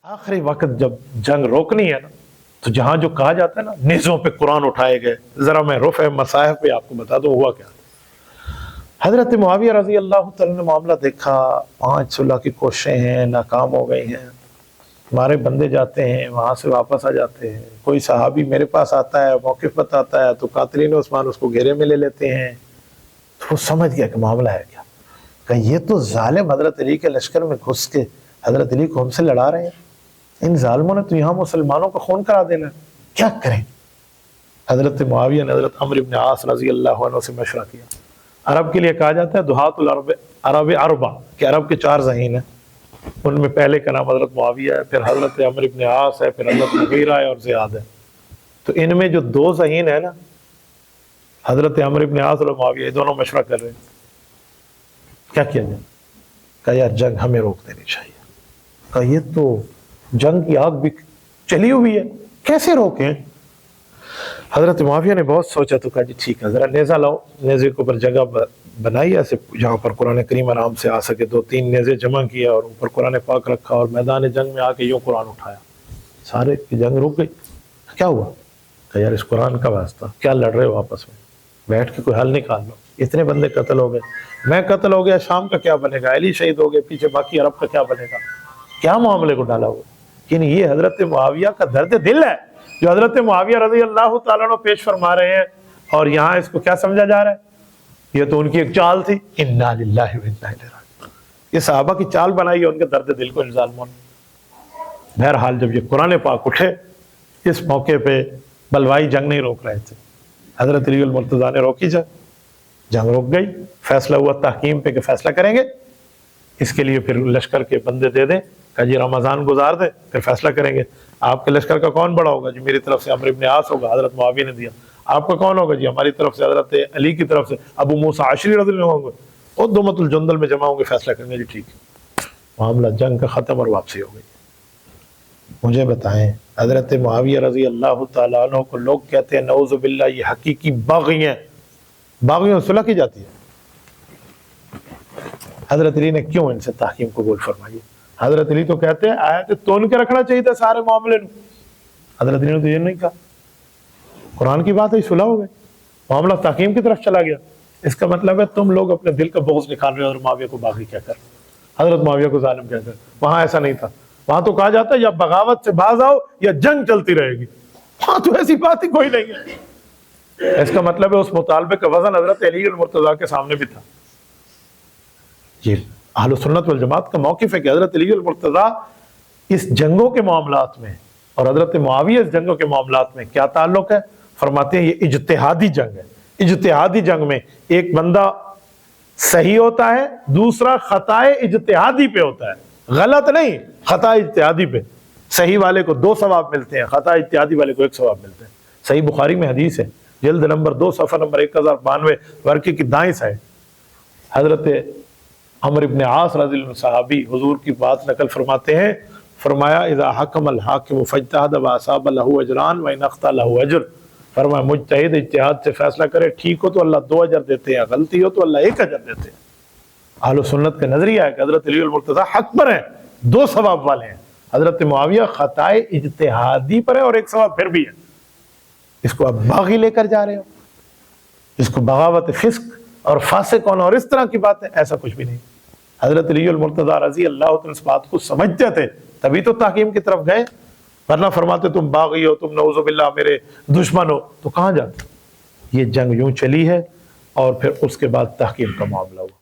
آخری وقت جب جنگ روکنی ہے نا تو جہاں جو کہا جاتا ہے نا نیزوں پہ قرآن اٹھائے گئے، ذرا میں رفع مصاحف پہ آپ کو بتا دوں ہوا کیا۔ حضرت معاویہ رضی اللہ تعالیٰ نے معاملہ دیکھا، 5 صلح کی کوششیں ہیں، ناکام ہو گئی ہیں، ہمارے بندے جاتے ہیں وہاں سے واپس آ جاتے ہیں، کوئی صحابی میرے پاس آتا ہے موقف بتاتا ہے تو قاتلین عثمان اس کو گھیرے میں لے لیتے ہیں۔ تو وہ سمجھ گیا کہ معاملہ ہے کیا، کہ یہ تو ظالم حضرت علی کے لشکر میں گھس کے حضرت علی کو ہم سے لڑا رہے ہیں، ان ظالموں نے تو یہاں مسلمانوں کا خون کرا دینا، کیا کریں۔ حضرت معاویہ نے حضرت عمرو بن عاص رضی اللہ عنہ سے مشورہ کیا۔ عرب کے لیے کہا جاتا ہے دہات العرب عرب اربع، کہ عرب کے 4 ذہین ہیں، ان میں پہلے کا نام حضرت معاویہ ہے، پھر حضرت عمرو بن عاص ہے، پھر حضرت مغیرہ ہے اور زیاد ہے۔ تو ان میں جو 2 ذہین ہیں نا، حضرت عمرو بن عاص اور معاویہ، یہ دونوں مشورہ کر رہے ہیں کیا کیا جائے۔ کہا یار جنگ ہمیں روک دینی چاہیے، کہا یہ تو جنگ کی آگ بھی چلی ہوئی ہے، کیسے روکیں۔ حضرت معاویہ نے بہت سوچا تو کہا جی ٹھیک ہے، ذرا نیزہ لاؤ، نیزے کے اوپر جگہ بنائی ایسے جہاں پر قرآن کریم آرام سے آ سکے، 2-3 نیزے جمع کیا اور اوپر قرآن پاک رکھا اور میدان جنگ میں آ کے یوں قرآن اٹھایا، سارے کی جنگ رک گئی۔ کیا ہوا؟ کہ یار اس قرآن کا واسطہ کیا لڑ رہے ہو آپس میں، بیٹھ کے کوئی حل نکال لو، اتنے بندے قتل ہو گئے، میں قتل ہو گیا، شام کا کیا بنے گا، علی شہید ہو گئے، پیچھے باقی عرب کا کیا بنے گا، کیا معاملے کو ڈالا ہوا۔ یعنی یہ حضرت معاویہ کا درد دل ہے جو حضرت معاویہ رضی اللہ تعالیٰ عنہ پیش فرما رہے ہیں، اور یہاں اس کو کیا سمجھا جا رہا ہے، یہ تو ان کی ایک چال تھی، انا للہ و انا الیہ راجعون، یہ صحابہ کی چال بنائی ہے ان کے درد دل کو ان ظالموں نے۔ بہرحال جب یہ قرآن پاک اٹھے، اس موقع پہ بلوائی جنگ نہیں روک رہے تھے، حضرت علی المرتضیٰ نے روکی جنگ رک گئی، فیصلہ ہوا تحکیم پہ کہ فیصلہ کریں گے، اس کے لیے پھر لشکر کے بندے دے دیں، کہ جی رمضان گزار دیں پھر فیصلہ کریں گے، آپ کے لشکر کا کون بڑا ہوگا، جی میری طرف سے عمرو بن عاص ہوگا، حضرت معاویہ نے دیا، آپ کا کون ہوگا، جی ہماری طرف سے حضرت علی کی طرف سے ابو موسیٰ عشری رضی اللہ عنہ ہوں گے، اور دومت الجندل میں جمع ہوں گے، فیصلہ کریں گے، جی ٹھیک ہے۔ معاملہ جنگ کا ختم اور واپسی ہو گئی۔ مجھے بتائیں حضرت معاویہ رضی اللہ تعالیٰ عنہ کو لوگ کہتے ہیں نعوذ باللہ یہ حقیقی باغی ہیں، باغیوں سے صلح کی جاتی ہے۔ حضرت علی نے کیوں ان سے تحکیم قبول فرمائی؟ حضرت علی تو کہتے ہیں آیت تون کے رکھنا چاہیے تھا سارے معاملے میں، حضرت علی نے تو یہ نہیں کہا، قرآن کی بات ہے، صلح ہو گئی، معاملہ تحکیم کی طرف چلا گیا۔ اس کا مطلب ہے تم لوگ اپنے دل کا بغض نکال رہے ہو اور معاویہ کو باغی کہہ کر، حضرت معاویہ کو ظالم کہہ کر۔ وہاں ایسا نہیں تھا، وہاں تو کہا جاتا ہے یا بغاوت سے باز آؤ یا جنگ چلتی رہے گی، وہاں تو ایسی بات ہی کوئی نہیں ہے۔ اس کا مطلب ہے اس مطالبے کا وزن حضرت علی المرتضیٰ کے سامنے بھی تھا۔ یہ اہل سنت والجماعت کا موقف ہے کہ حضرت علی المرتضیٰ اس جنگوں کے معاملات میں اور حضرت معاویہ اس جنگوں کے معاملات میں کیا تعلق ہے، فرماتے ہیں یہ اجتہادی جنگ ہے۔ اجتہادی جنگ میں ایک بندہ صحیح ہوتا ہے، دوسرا خطائے اجتہادی پہ ہوتا ہے، غلط نہیں، خطا اجتہادی پہ۔ صحیح والے کو 2 ثواب ملتے ہیں، خطا اجتہادی والے کو 1 ثواب ملتے ہیں۔ صحیح بخاری میں حدیث ہے، جلد نمبر 2 صفحہ نمبر 1092، ورقے کی دائیں سائڈ، حضرت عمرو بن عاص رضی اللہ عنہ صحابی حضور کی بات نقل فرماتے ہیں، فرمایا اذا حکم الحاکم فاجتہد واصاب لہ اجران وان اخطا لہ اجر، فرمایا مجتہد اجتہاد سے فیصلہ کرے، ٹھیک ہو تو اللہ 2 اجر دیتے ہیں، غلطی ہو تو اللہ 1 اجر دیتے ہیں۔ اہل سنت کا نظریہ ہے کہ حضرت علی المرتضیٰ حق پر ہیں، 2 ثواب والے ہیں، حضرت معاویہ خطائے اجتہادی پر ہے اور 1 ثواب پھر بھی ہے۔ اس کو آپ باغی لے کر جا رہے ہو، اس کو بغاوت فسق اور فاسق ہونا اور اس طرح کی بات ہے، ایسا کچھ بھی نہیں۔ حضرت علی المرتضیٰ رضی اللہ عنہ اس بات کو سمجھتے تھے، تبھی تو تحکیم کی طرف گئے، ورنہ فرماتے تم باغی ہو، تم نعوذ باللہ میرے دشمن ہو تو کہاں جاتے۔ یہ جنگ یوں چلی ہے اور پھر اس کے بعد تحکیم کا معاملہ ہوا۔